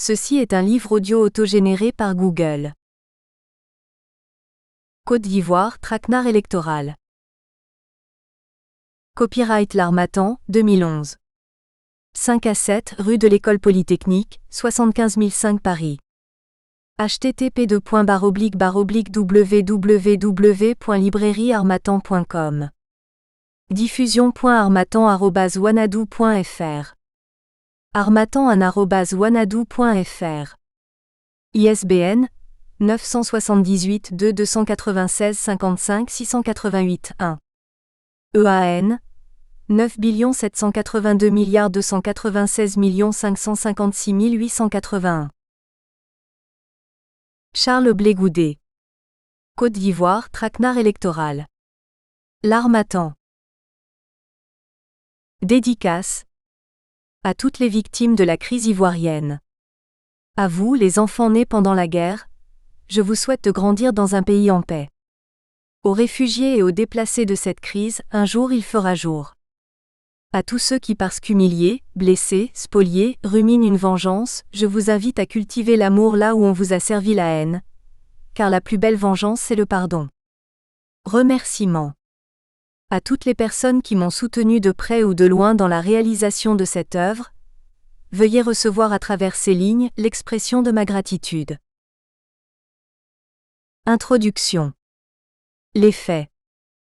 Ceci est un livre audio autogénéré par Google. Côte d'Ivoire, traquenard électoral. Copyright L'Harmattan, 2011. 5 à 7 rue de l'École Polytechnique, 75 005 Paris. http://www.librairieharmattan.com. Diffusion.harmattan@wanadoo.fr. harmattan@wanadoo.fr. ISBN 978 2 296 55 688 1. EAN 9 782 296 556 881. Charles Blé Goudet. Côte d'Ivoire, traquenard électoral. L'Harmattan. Dédicace à toutes les victimes de la crise ivoirienne. À vous, les enfants nés pendant la guerre, je vous souhaite de grandir dans un pays en paix. Aux réfugiés et aux déplacés de cette crise, un jour il fera jour. À tous ceux qui, parce qu'humiliés, blessés, spoliés, ruminent une vengeance, je vous invite à cultiver l'amour là où on vous a servi la haine, car la plus belle vengeance c'est le pardon. Remerciements. À toutes les personnes qui m'ont soutenu de près ou de loin dans la réalisation de cette œuvre, veuillez recevoir à travers ces lignes l'expression de ma gratitude. Introduction. Les faits.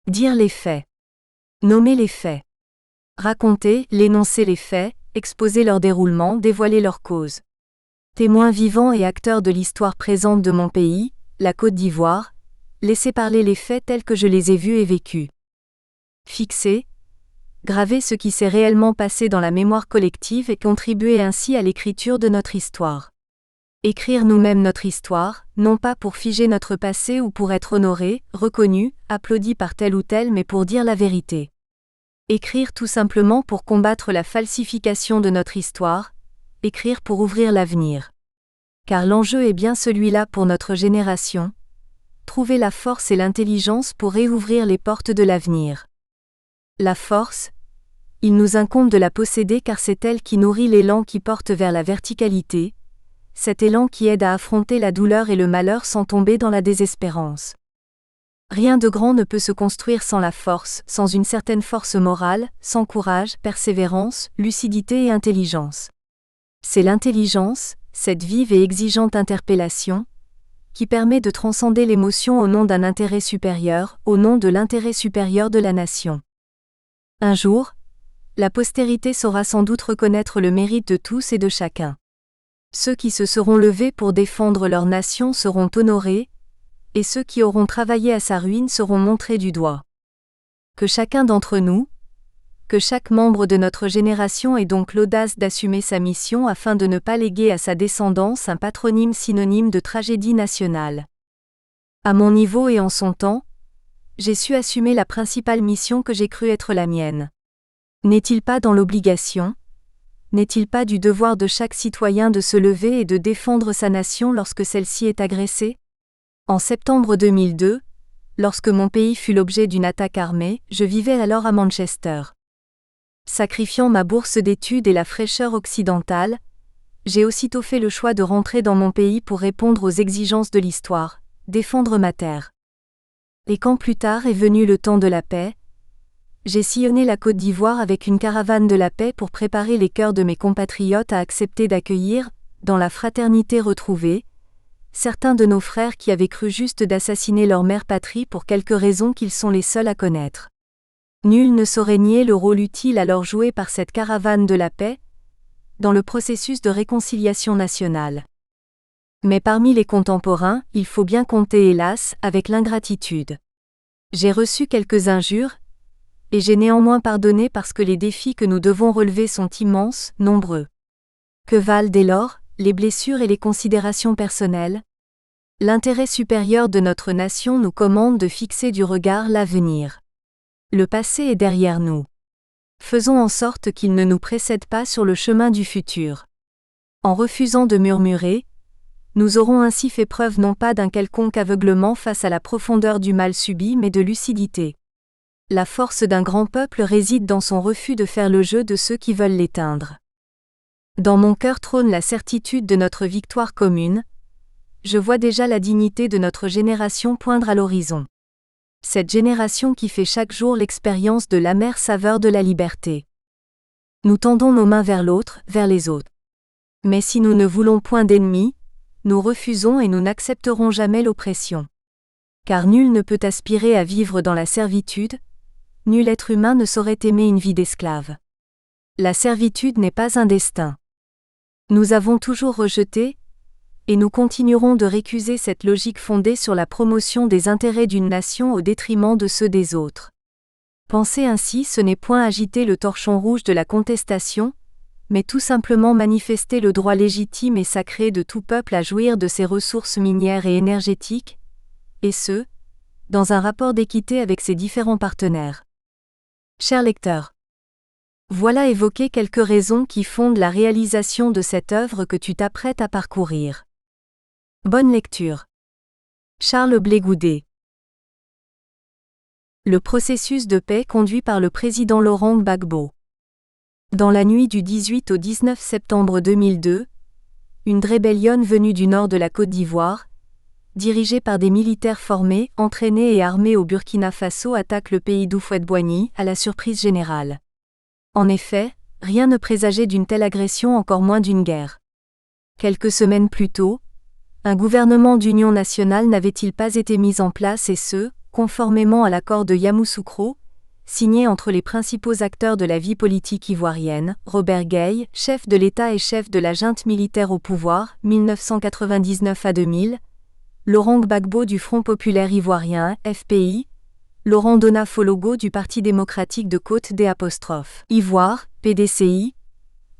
Dire les faits. Nommer les faits. Raconter, l'énoncer les faits, exposer leur déroulement, dévoiler leur cause. Témoin vivant et acteur de l'histoire présente de mon pays, la Côte d'Ivoire, laisser parler les faits tels que je les ai vus et vécus. Fixer, graver ce qui s'est réellement passé dans la mémoire collective et contribuer ainsi à l'écriture de notre histoire. Écrire nous-mêmes notre histoire, non pas pour figer notre passé ou pour être honoré, reconnu, applaudi par tel ou tel, mais pour dire la vérité. Écrire tout simplement pour combattre la falsification de notre histoire, écrire pour ouvrir l'avenir. Car l'enjeu est bien celui-là pour notre génération, trouver la force et l'intelligence pour réouvrir les portes de l'avenir. La force, il nous incombe de la posséder car c'est elle qui nourrit l'élan qui porte vers la verticalité, cet élan qui aide à affronter la douleur et le malheur sans tomber dans la désespérance. Rien de grand ne peut se construire sans la force, sans une certaine force morale, sans courage, persévérance, lucidité et intelligence. C'est l'intelligence, cette vive et exigeante interpellation, qui permet de transcender l'émotion au nom d'un intérêt supérieur, au nom de l'intérêt supérieur de la nation. Un jour, la postérité saura sans doute reconnaître le mérite de tous et de chacun. Ceux qui se seront levés pour défendre leur nation seront honorés, et ceux qui auront travaillé à sa ruine seront montrés du doigt. Que chacun d'entre nous, que chaque membre de notre génération ait donc l'audace d'assumer sa mission afin de ne pas léguer à sa descendance un patronyme synonyme de tragédie nationale. À mon niveau et en son temps, j'ai su assumer la principale mission que j'ai cru être la mienne. N'est-il pas dans l'obligation ? N'est-il pas du devoir de chaque citoyen de se lever et de défendre sa nation lorsque celle-ci est agressée ? En septembre 2002, lorsque mon pays fut l'objet d'une attaque armée, je vivais alors à Manchester. Sacrifiant ma bourse d'études et la fraîcheur occidentale, j'ai aussitôt fait le choix de rentrer dans mon pays pour répondre aux exigences de l'histoire, défendre ma terre. Et quand plus tard est venu le temps de la paix, j'ai sillonné la Côte d'Ivoire avec une caravane de la paix pour préparer les cœurs de mes compatriotes à accepter d'accueillir, dans la fraternité retrouvée, certains de nos frères qui avaient cru juste d'assassiner leur mère patrie pour quelque raison qu'ils sont les seuls à connaître. Nul ne saurait nier le rôle utile alors joué par cette caravane de la paix, dans le processus de réconciliation nationale. Mais parmi les contemporains, il faut bien compter hélas, avec l'ingratitude. J'ai reçu quelques injures, et j'ai néanmoins pardonné parce que les défis que nous devons relever sont immenses, nombreux. Que valent dès lors les blessures et les considérations personnelles ? L'intérêt supérieur de notre nation nous commande de fixer du regard l'avenir. Le passé est derrière nous. Faisons en sorte qu'il ne nous précède pas sur le chemin du futur. En refusant de murmurer, nous aurons ainsi fait preuve non pas d'un quelconque aveuglement face à la profondeur du mal subi mais de lucidité. La force d'un grand peuple réside dans son refus de faire le jeu de ceux qui veulent l'éteindre. Dans mon cœur trône la certitude de notre victoire commune. Je vois déjà la dignité de notre génération poindre à l'horizon. Cette génération qui fait chaque jour l'expérience de l'amère saveur de la liberté. Nous tendons nos mains vers l'autre, vers les autres. Mais si nous ne voulons point d'ennemis, nous refusons et nous n'accepterons jamais l'oppression. Car nul ne peut aspirer à vivre dans la servitude, nul être humain ne saurait aimer une vie d'esclave. La servitude n'est pas un destin. Nous avons toujours rejeté, et nous continuerons de récuser cette logique fondée sur la promotion des intérêts d'une nation au détriment de ceux des autres. Penser ainsi, ce n'est point agiter le torchon rouge de la contestation, mais tout simplement manifester le droit légitime et sacré de tout peuple à jouir de ses ressources minières et énergétiques, et ce, dans un rapport d'équité avec ses différents partenaires. Chers lecteurs, voilà évoquées quelques raisons qui fondent la réalisation de cette œuvre que tu t'apprêtes à parcourir. Bonne lecture. Charles Blé Goudet. Le processus de paix conduit par le président Laurent Gbagbo. Dans la nuit du 18 au 19 septembre 2002, une rébellion venue du nord de la Côte d'Ivoire, dirigée par des militaires formés, entraînés et armés au Burkina Faso, attaque le pays d'Houphouët-Boigny à la surprise générale. En effet, rien ne présageait d'une telle agression, encore moins d'une guerre. Quelques semaines plus tôt, un gouvernement d'union nationale n'avait-il pas été mis en place, et ce, conformément à l'accord de Yamoussoukro, signé entre les principaux acteurs de la vie politique ivoirienne, Robert Gueye, chef de l'État et chef de la junte militaire au pouvoir, 1999 à 2000, Laurent Gbagbo du Front populaire ivoirien, FPI, Laurent Dona Fologo du Parti démocratique de Côte d'Ivoire, PDCI,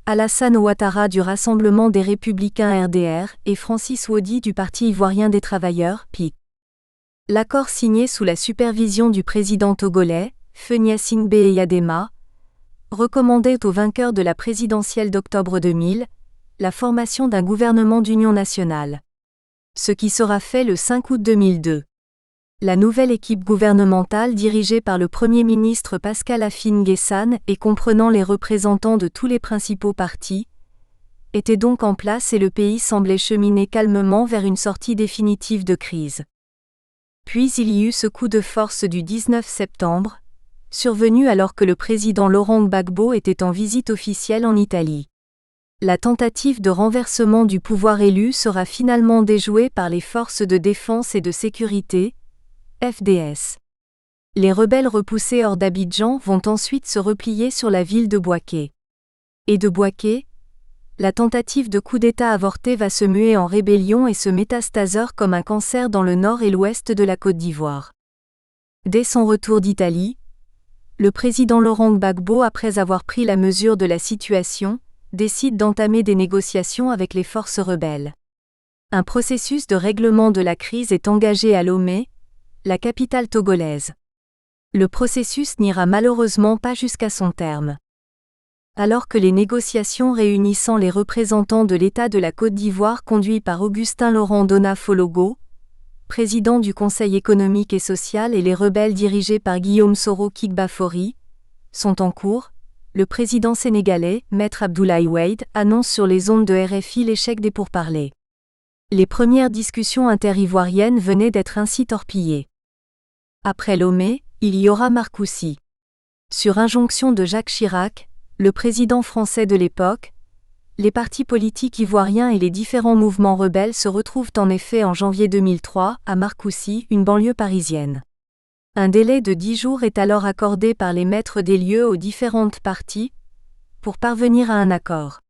Alassane Ouattara du Rassemblement des Républicains RDR et Francis Wodi du Parti ivoirien des travailleurs, PIT. L'accord signé sous la supervision du président togolais, Fagne-Gnassingbé Eyadema, recommandait aux vainqueurs de la présidentielle d'octobre 2000 la formation d'un gouvernement d'union nationale. Ce qui sera fait le 5 août 2002. La nouvelle équipe gouvernementale dirigée par le Premier ministre Pascal Afine-Guessane et comprenant les représentants de tous les principaux partis, était donc en place et le pays semblait cheminer calmement vers une sortie définitive de crise. Puis il y eut ce coup de force du 19 septembre, survenu alors que le président Laurent Gbagbo était en visite officielle en Italie. La tentative de renversement du pouvoir élu sera finalement déjouée par les forces de défense et de sécurité, FDS. Les rebelles repoussés hors d'Abidjan vont ensuite se replier sur la ville de Bouaké. Et de Bouaké, la tentative de coup d'État avortée va se muer en rébellion et se métastaser comme un cancer dans le nord et l'ouest de la Côte d'Ivoire. Dès son retour d'Italie, le président Laurent Gbagbo, après avoir pris la mesure de la situation, décide d'entamer des négociations avec les forces rebelles. Un processus de règlement de la crise est engagé à Lomé, la capitale togolaise. Le processus n'ira malheureusement pas jusqu'à son terme. Alors que les négociations réunissant les représentants de l'État de la Côte d'Ivoire conduits par Augustin Laurent Dona Fologo, président du Conseil économique et social, et les rebelles dirigés par Guillaume Soro Kigbafori, sont en cours, le président sénégalais, Maître Abdoulaye Wade, annonce sur les ondes de RFI l'échec des pourparlers. Les premières discussions inter-ivoiriennes venaient d'être ainsi torpillées. Après Lomé, il y aura Marcoussis. Sur injonction de Jacques Chirac, le président français de l'époque, les partis politiques ivoiriens et les différents mouvements rebelles se retrouvent en effet en janvier 2003 à Marcoussis, une banlieue parisienne. Un délai de 10 jours est alors accordé par les maîtres des lieux aux différentes parties pour parvenir à un accord.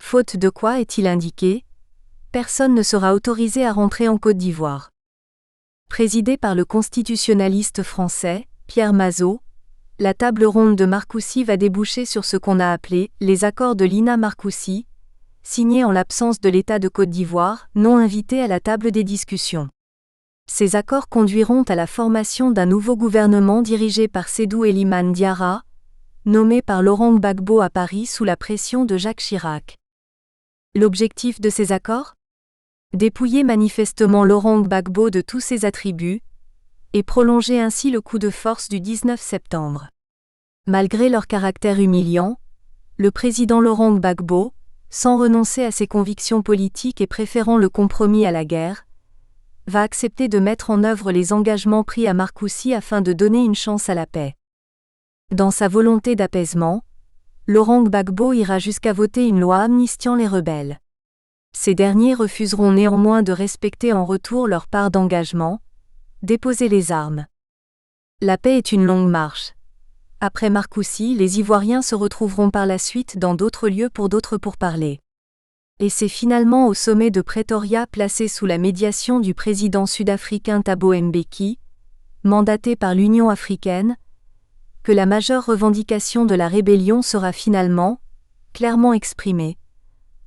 Faute de quoi, est-il indiqué, personne ne sera autorisé à rentrer en Côte d'Ivoire. Présidée par le constitutionnaliste français, Pierre Mazeaud, la table ronde de Marcoussis va déboucher sur ce qu'on a appelé les accords de Lina Marcoussis, signés en l'absence de l'État de Côte d'Ivoire, non invité à la table des discussions. Ces accords conduiront à la formation d'un nouveau gouvernement dirigé par Sédou Elimane Diarra, nommé par Laurent Gbagbo à Paris sous la pression de Jacques Chirac. L'objectif de ces accords ? Dépouiller manifestement Laurent Gbagbo de tous ses attributs, et prolonger ainsi le coup de force du 19 septembre. Malgré leur caractère humiliant, le président Laurent Gbagbo, sans renoncer à ses convictions politiques et préférant le compromis à la guerre, va accepter de mettre en œuvre les engagements pris à Marcoussis afin de donner une chance à la paix. Dans sa volonté d'apaisement, Laurent Gbagbo ira jusqu'à voter une loi amnistiant les rebelles. Ces derniers refuseront néanmoins de respecter en retour leur part d'engagement, déposer les armes. La paix est une longue marche. Après Marcoussis, les Ivoiriens se retrouveront par la suite dans d'autres lieux pour d'autres pourparlers. Et c'est finalement au sommet de Pretoria placé sous la médiation du président sud-africain Thabo Mbeki, mandaté par l'Union africaine, que la majeure revendication de la rébellion sera finalement, clairement exprimée.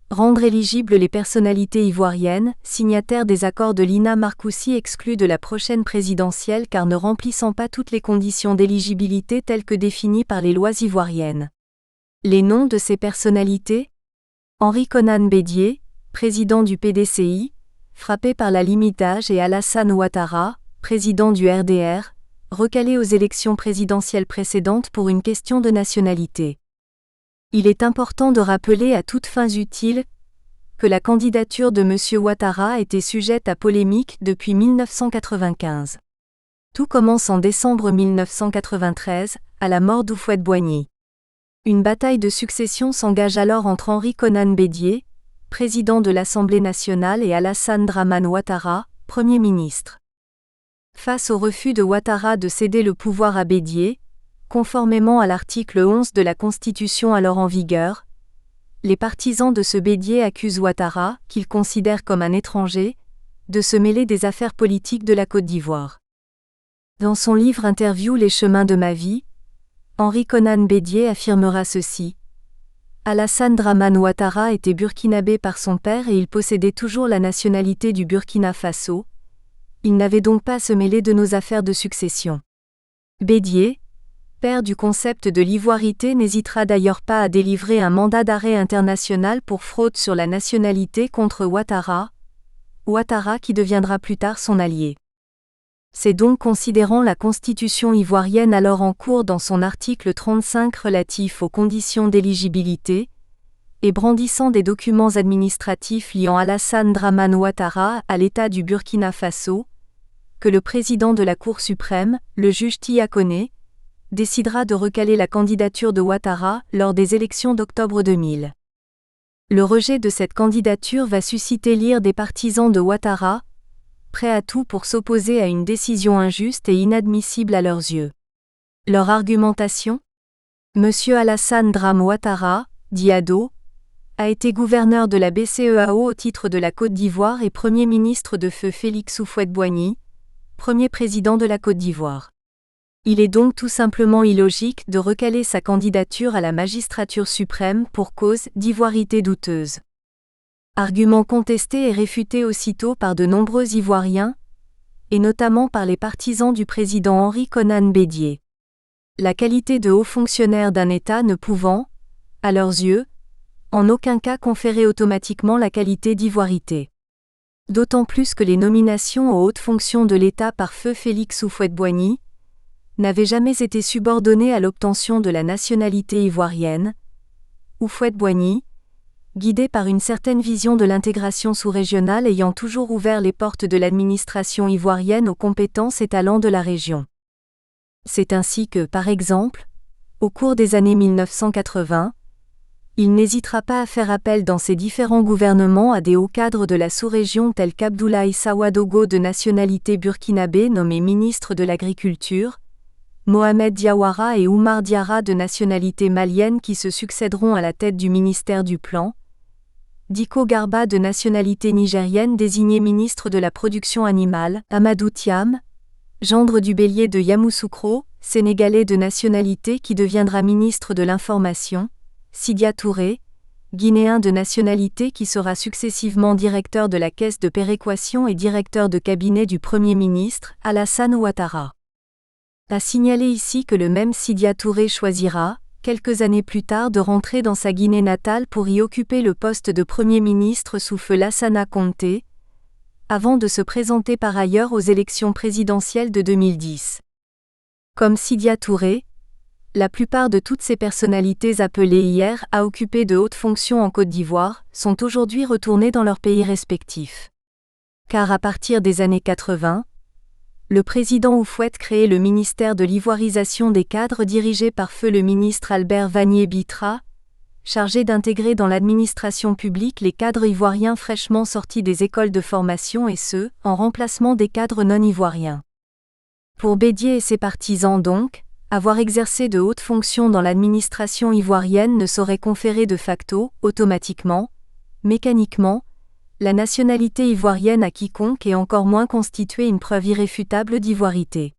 Rendre éligibles les personnalités ivoiriennes, signataires des accords de l'INA Marcoussis exclus de la prochaine présidentielle car ne remplissant pas toutes les conditions d'éligibilité telles que définies par les lois ivoiriennes. Les noms de ces personnalités ? Henri Konan Bédié, président du PDCI, frappé par la limite d'âge, et Alassane Ouattara, président du RDR, recalé aux élections présidentielles précédentes pour une question de nationalité. Il est important de rappeler à toutes fins utiles que la candidature de M. Ouattara était sujette à polémique depuis 1995. Tout commence en décembre 1993, à la mort d'Houphouët-Boigny. Une bataille de succession s'engage alors entre Henri Konan Bédié, président de l'Assemblée nationale, et Alassane Dramane Ouattara, Premier ministre. Face au refus de Ouattara de céder le pouvoir à Bédié, conformément à l'article 11 de la Constitution alors en vigueur, les partisans de ce Bédié accusent Ouattara, qu'ils considèrent comme un étranger, de se mêler des affaires politiques de la Côte d'Ivoire. Dans son livre Interview Les chemins de ma vie, Henri Konan Bédié affirmera ceci. Alassane Dramane Ouattara était burkinabé par son père et il possédait toujours la nationalité du Burkina Faso. Il n'avait donc pas à se mêler de nos affaires de succession. Bédié, père du concept de l'ivoirité, n'hésitera d'ailleurs pas à délivrer un mandat d'arrêt international pour fraude sur la nationalité contre Ouattara qui deviendra plus tard son allié. C'est donc considérant la constitution ivoirienne alors en cours dans son article 35 relatif aux conditions d'éligibilité, et brandissant des documents administratifs liant Alassane Dramane Ouattara à l'État du Burkina Faso, que le président de la Cour suprême, le juge Tia Koné, décidera de recaler la candidature de Ouattara lors des élections d'octobre 2000. Le rejet de cette candidature va susciter l'ire des partisans de Ouattara, prêts à tout pour s'opposer à une décision injuste et inadmissible à leurs yeux. Leur argumentation ? Monsieur Alassane Dramane Ouattara, dit Ado, a été gouverneur de la BCEAO au titre de la Côte d'Ivoire et Premier ministre de feu Félix Houphouët-Boigny, premier président de la Côte d'Ivoire. Il est donc tout simplement illogique de recaler sa candidature à la magistrature suprême pour cause d'ivoirité douteuse. Argument contesté et réfuté aussitôt par de nombreux Ivoiriens, et notamment par les partisans du président Henri Konan Bédié. La qualité de haut fonctionnaire d'un État ne pouvant, à leurs yeux, en aucun cas conférer automatiquement la qualité d'ivoirité. D'autant plus que les nominations aux hautes fonctions de l'État par feu Félix Houphouët-Boigny n'avaient jamais été subordonnées à l'obtention de la nationalité ivoirienne. Houphouët-Boigny, guidé par une certaine vision de l'intégration sous-régionale ayant toujours ouvert les portes de l'administration ivoirienne aux compétences et talents de la région. C'est ainsi que, par exemple, au cours des années 1980, il n'hésitera pas à faire appel dans ses différents gouvernements à des hauts cadres de la sous-région tels qu'Abdoulaye Sawadogo de nationalité burkinabé nommé ministre de l'Agriculture, Mohamed Diawara et Oumar Diarra de nationalité malienne qui se succéderont à la tête du ministère du Plan, Diko Garba de nationalité nigérienne désigné ministre de la Production animale, Amadou Thiam, gendre du bélier de Yamoussoukro, sénégalais de nationalité qui deviendra ministre de l'Information, Sidia Touré, guinéen de nationalité qui sera successivement directeur de la Caisse de péréquation et directeur de cabinet du Premier ministre, Alassane Ouattara. À signaler ici que le même Sidia Touré choisira, quelques années plus tard, de rentrer dans sa Guinée natale pour y occuper le poste de Premier ministre sous feu Lassana Conté, avant de se présenter par ailleurs aux élections présidentielles de 2010. Comme Sidia Touré, La plupart de toutes ces personnalités appelées hier à occuper de hautes fonctions en Côte d'Ivoire sont aujourd'hui retournées dans leurs pays respectifs. Car à partir des années 80, le président Houphouët créait le ministère de l'ivoirisation des cadres dirigé par feu le ministre Albert Vannier-Bitra, chargé d'intégrer dans l'administration publique les cadres ivoiriens fraîchement sortis des écoles de formation et ceux, en remplacement des cadres non ivoiriens. Pour Bédier et ses partisans donc, avoir exercé de hautes fonctions dans l'administration ivoirienne ne saurait conférer de facto, automatiquement, mécaniquement, la nationalité ivoirienne à quiconque et encore moins constituer une preuve irréfutable d'ivoirité.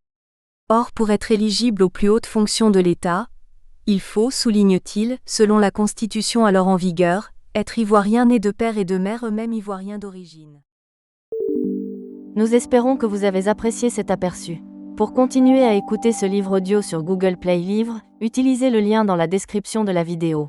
Or pour être éligible aux plus hautes fonctions de l'État, il faut, souligne-t-il, selon la Constitution alors en vigueur, être ivoirien né de père et de mère eux-mêmes ivoiriens d'origine. Nous espérons que vous avez apprécié cet aperçu. Pour continuer à écouter ce livre audio sur Google Play Livres, utilisez le lien dans la description de la vidéo.